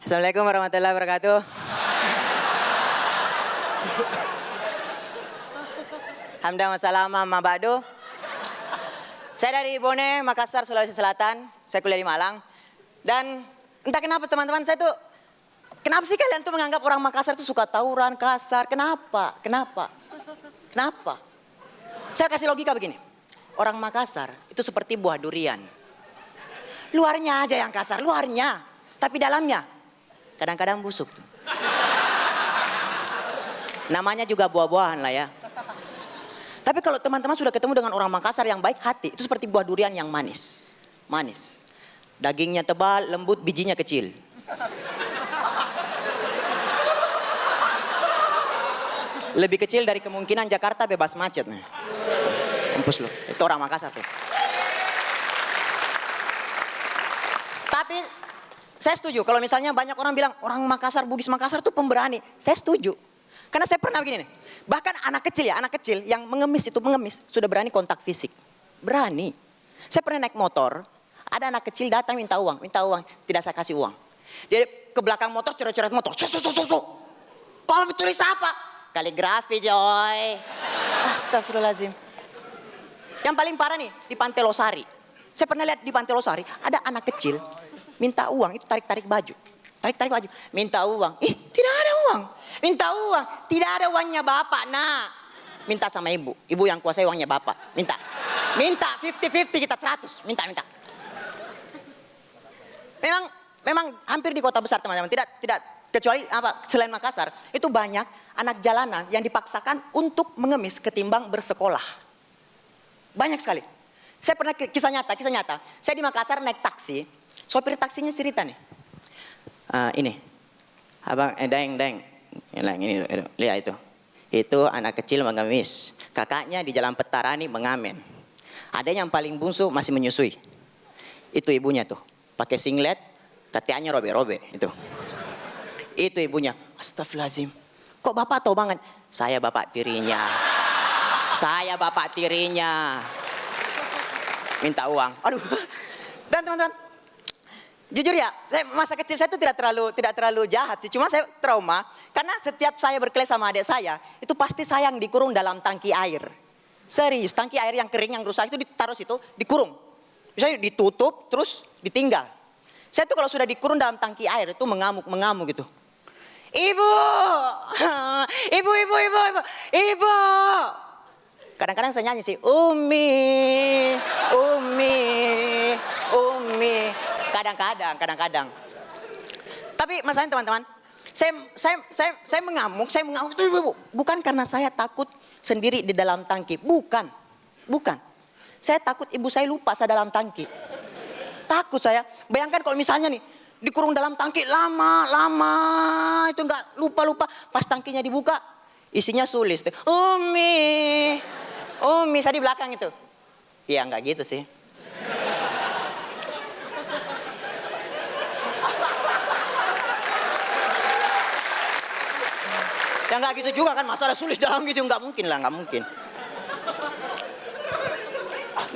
Assalamualaikum warahmatullahi wabarakatuh. Hamdan wa salama ma ba'du. Saya dari Bone, Makassar, Sulawesi Selatan. Saya kuliah di Malang. Dan entah kenapa teman-teman saya tuh, kenapa sih kalian tuh menganggap orang Makassar tuh suka tawuran, kasar? Kenapa? Saya kasih logika begini. Orang Makassar itu seperti buah durian. Luarnya aja yang kasar, luarnya. Tapi dalamnya kadang-kadang busuk. Namanya juga buah-buahan lah ya. Tapi kalau teman-teman sudah ketemu dengan orang Makassar yang baik hati, itu seperti buah durian yang manis. Manis. Dagingnya tebal, lembut, bijinya kecil. Lebih kecil dari kemungkinan Jakarta bebas macet. Mampus loh, itu orang Makassar tuh. Tapi saya setuju kalau misalnya banyak orang bilang orang Makassar, Bugis Makassar tuh pemberani. Saya setuju. Karena saya pernah begini nih. Bahkan anak kecil yang mengemis sudah berani kontak fisik. Berani. Saya pernah naik motor, ada anak kecil datang minta uang, tidak saya kasih uang. Dia ke belakang motor coret-coret motor. Kamu tulis apa? Kaligrafi, Joy. Astagfirullahaladzim. Yang paling parah nih di Pantai Losari. Saya pernah lihat di Pantai Losari ada anak kecil minta uang, itu tarik-tarik baju. Minta uang. Tidak ada uang. Minta uang. Tidak ada uangnya bapak, nak. Minta sama ibu. Ibu yang kuasai uangnya bapak. Minta 50-50 kita 100. Minta. Memang hampir di kota besar teman-teman. Tidak kecuali selain Makassar. Itu banyak anak jalanan yang dipaksakan untuk mengemis ketimbang bersekolah. Banyak sekali. Saya pernah kisah nyata. Saya di Makassar naik taksi. Sopir taksinya cerita nih. Ini, abang, deng, ini, lihat itu. Itu anak kecil mengemis. Kakaknya di Jalan Petarani mengamen. Ada yang paling bungsu masih menyusui. Itu ibunya tuh, pakai singlet, katiannya robe-robe itu. Itu ibunya. Astagfirullahaladzim. Kok bapak tahu banget? Saya bapak tirinya. Minta uang. Aduh. Dan teman-teman, jujur ya, masa kecil saya itu tidak terlalu jahat sih. Cuma saya trauma karena setiap saya berkelahi sama adik saya, itu pasti saya yang dikurung dalam tangki air. Serius, tangki air yang kering yang rusak itu ditaruh situ, dikurung. Misalnya ditutup terus ditinggal. Saya tuh kalau sudah dikurung dalam tangki air itu mengamuk gitu. Ibu. Kadang-kadang saya nyanyi sih, Umi. Kadang-kadang. Tapi masalahnya teman-teman, saya mengamuk itu ibu. Bukan karena saya takut sendiri di dalam tangki, bukan. Saya takut ibu saya lupa saya dalam tangki. Takut saya. Bayangkan kalau misalnya nih dikurung dalam tangki lama itu nggak lupa. Pas tangkinya dibuka, isinya sulis. Umi saya di belakang itu. Ya nggak gitu sih. Ya nggak gitu juga kan, masa ada sulis dalam gitu, nggak mungkin.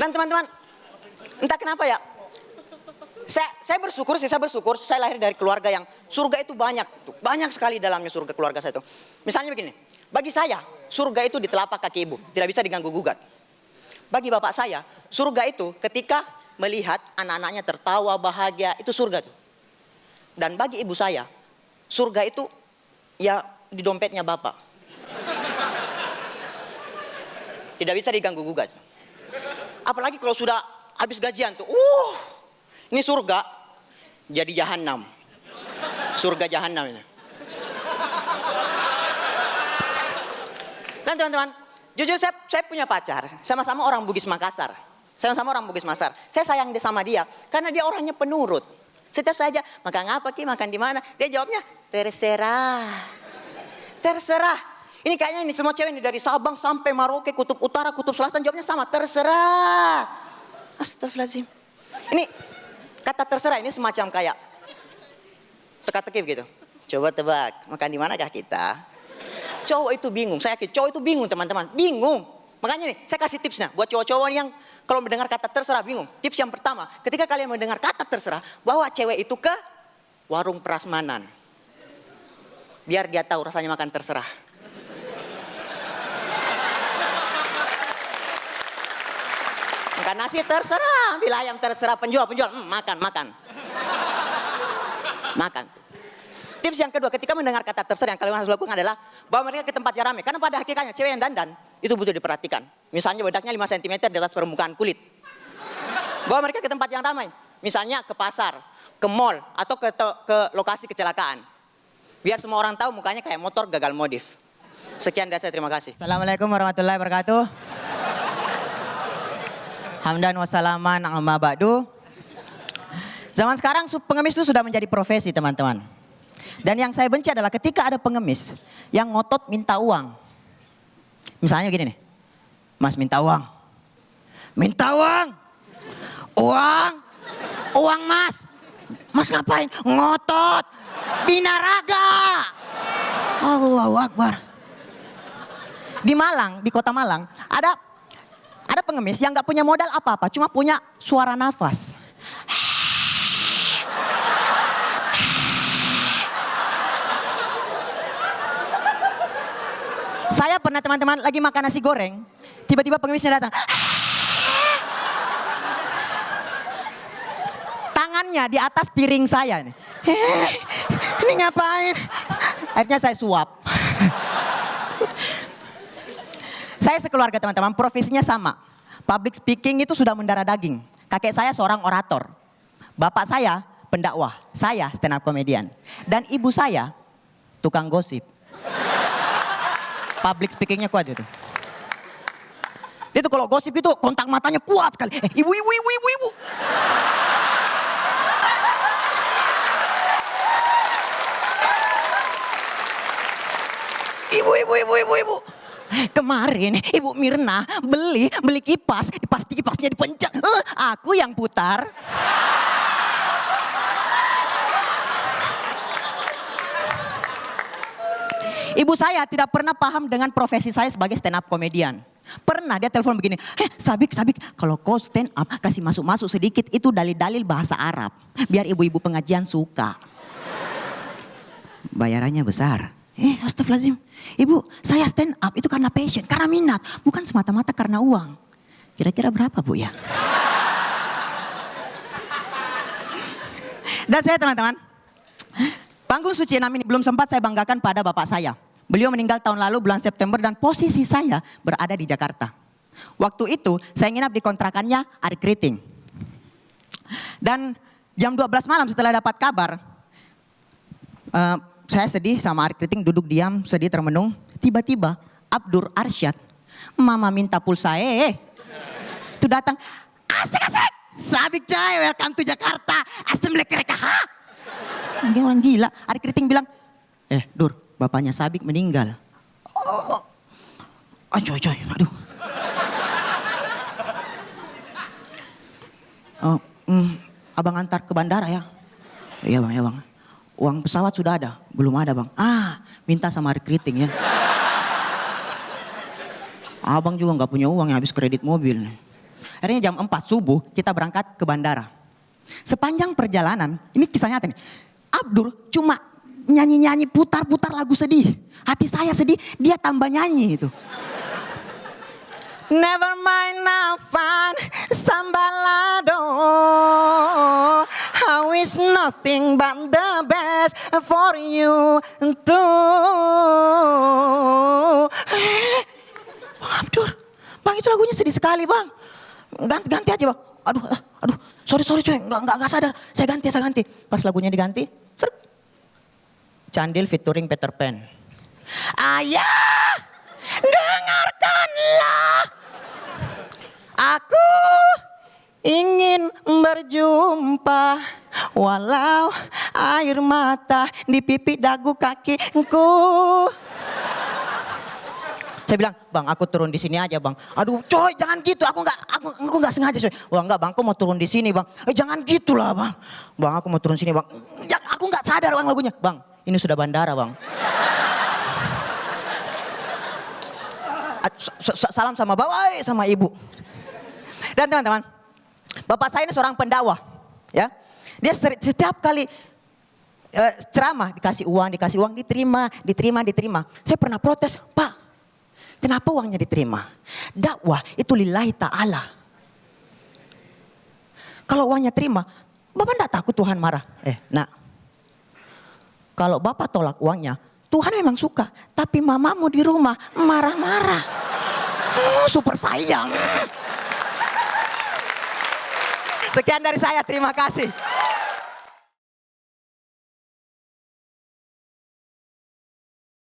Dan teman-teman, entah kenapa ya, saya bersyukur saya lahir dari keluarga yang surga itu banyak sekali dalamnya surga keluarga saya itu. Misalnya begini, bagi saya surga itu di telapak kaki ibu, tidak bisa diganggu gugat. Bagi bapak saya, surga itu ketika melihat anak-anaknya tertawa bahagia, itu surga tuh. Dan bagi ibu saya, surga itu ya di dompetnya bapak. Tidak bisa diganggu gugat. Apalagi kalau sudah habis gajian tuh, ini surga jadi jahanam. Surga jahanam ini. Dan teman-teman, jujur saya punya pacar, sama-sama orang Bugis Makassar. Saya sayang sama dia karena dia orangnya penurut. Setiap saja makan apa ki, makan di mana, dia jawabnya terserah. Ini kayaknya ini semua cewek ini dari Sabang sampai Merauke, kutub utara, kutub selatan jawabnya sama, terserah. Astagfirullahaladzim. Ini kata terserah ini semacam kayak teka-teki gitu. Coba tebak, makan di manakah kita? Cowok itu bingung, saya yakin cowok itu bingung teman-teman, bingung. Makanya nih, saya kasih tips buat cowok-cowok yang kalau mendengar kata terserah bingung. Tips yang pertama, ketika kalian mendengar kata terserah, bawa cewek itu ke warung prasmanan. Biar dia tahu rasanya makan terserah. Makan nasi terserah, ambil ayam terserah, penjual, makan. Makan. Tips yang kedua, ketika mendengar kata terserah, yang kalian harus lakukan adalah bawa mereka ke tempat yang ramai. Karena pada hakikatnya cewek yang dandan itu butuh diperhatikan. Misalnya bedaknya 5 cm di atas permukaan kulit. Bawa mereka ke tempat yang ramai. Misalnya ke pasar, ke mall, atau ke lokasi kecelakaan. Biar semua orang tahu mukanya kayak motor gagal modif. Sekian dari saya, terima kasih. Assalamualaikum warahmatullahi wabarakatuh. Hamdan wassalaman amma ba'du. Zaman sekarang pengemis itu sudah menjadi profesi, teman-teman. Dan yang saya benci adalah ketika ada pengemis yang ngotot minta uang. Misalnya begini nih. Mas minta uang. Minta uang. Uang mas. Mas ngapain? Ngotot. Binaraga. Allahu Akbar. Di Malang, di kota Malang, ada pengemis yang gak punya modal apa-apa. Cuma punya suara nafas. Saya pernah teman-teman lagi makan nasi goreng, tiba-tiba pengemisnya datang. Tangannya di atas piring saya. Ini ngapain? Akhirnya saya suap. Saya sekeluarga teman-teman, profesinya sama. Public speaking itu sudah mendarah daging. Kakek saya seorang orator. Bapak saya pendakwah, saya stand up comedian. Dan ibu saya tukang gosip. Public speakingnya kuat itu. Dia tuh kalau gosip itu kontak matanya kuat sekali. Ibu. Ibu. Kemarin Ibu Mirna beli kipas, pasti kipasnya dipencet. Aku yang putar. Ibu saya tidak pernah paham dengan profesi saya sebagai stand up comedian. Pernah dia telepon begini, Sabik, kalau kau stand up kasih masuk sedikit itu dalil-dalil bahasa Arab. Biar ibu-ibu pengajian suka. Bayarannya besar. Astagfirullahaladzim. Ibu, saya stand up itu karena passion, karena minat. Bukan semata-mata karena uang. Kira-kira berapa Bu ya? Dan saya teman-teman, panggung Suci Enam ini belum sempat saya banggakan pada bapak saya. Beliau meninggal tahun lalu bulan September dan posisi saya berada di Jakarta. Waktu itu saya nginap di kontrakannya Ari Kriting. Dan jam 12 malam setelah dapat kabar, saya sedih sama Ari Kriting, duduk diam, sedih termenung. Tiba-tiba Abdur Arsyad, mama minta pulsa itu datang, asik. Sabik coy, welcome to Jakarta. Assalamualaikum. Dia orang gila. Ari Kriting bilang, Dur, bapaknya Sabik meninggal. Coy, aduh. Abang antar ke bandara ya. Iya bang. Uang pesawat sudah ada? Belum ada bang. Minta sama Ari Kriting ya. Abang juga gak punya uang yang habis kredit mobil. Akhirnya jam 4 subuh kita berangkat ke bandara. Sepanjang perjalanan, ini kisah nyata nih. Abdur cuma nyanyi-nyanyi putar-putar lagu sedih. Hati saya sedih, dia tambah nyanyi itu. Never mind now fun, sambalado. How is nothing but the best for you too. Abdur, bang itu lagunya sedih sekali bang. Ganti aja bang. Aduh, sorry coy, nggak sadar. Saya ganti. Pas lagunya diganti, Candil featuring Peter Pan. Ayah, dengarkanlah. Aku ingin berjumpa, walau air mata di pipi dagu kakiku. Saya bilang, bang aku turun di sini aja bang. Aduh coy jangan gitu, aku nggak sengaja coy. Wah enggak bang, aku mau turun di sini bang. Jangan gitulah bang. Bang aku mau turun sini bang. Aku nggak sadar bang lagunya. Bang ini sudah bandara bang. Salam sama bapak, sama ibu. Dan teman-teman, bapak saya ini seorang pendakwah, ya. Dia setiap kali ceramah, dikasih uang, diterima. Saya pernah protes, Pak, kenapa uangnya diterima? Dakwah itu lillahi ta'ala. Kalau uangnya terima, Bapak enggak takut Tuhan marah? Nak, kalau Bapak tolak uangnya, Tuhan memang suka. Tapi mamamu di rumah marah-marah. Super sayang. Sekian dari saya, terima kasih.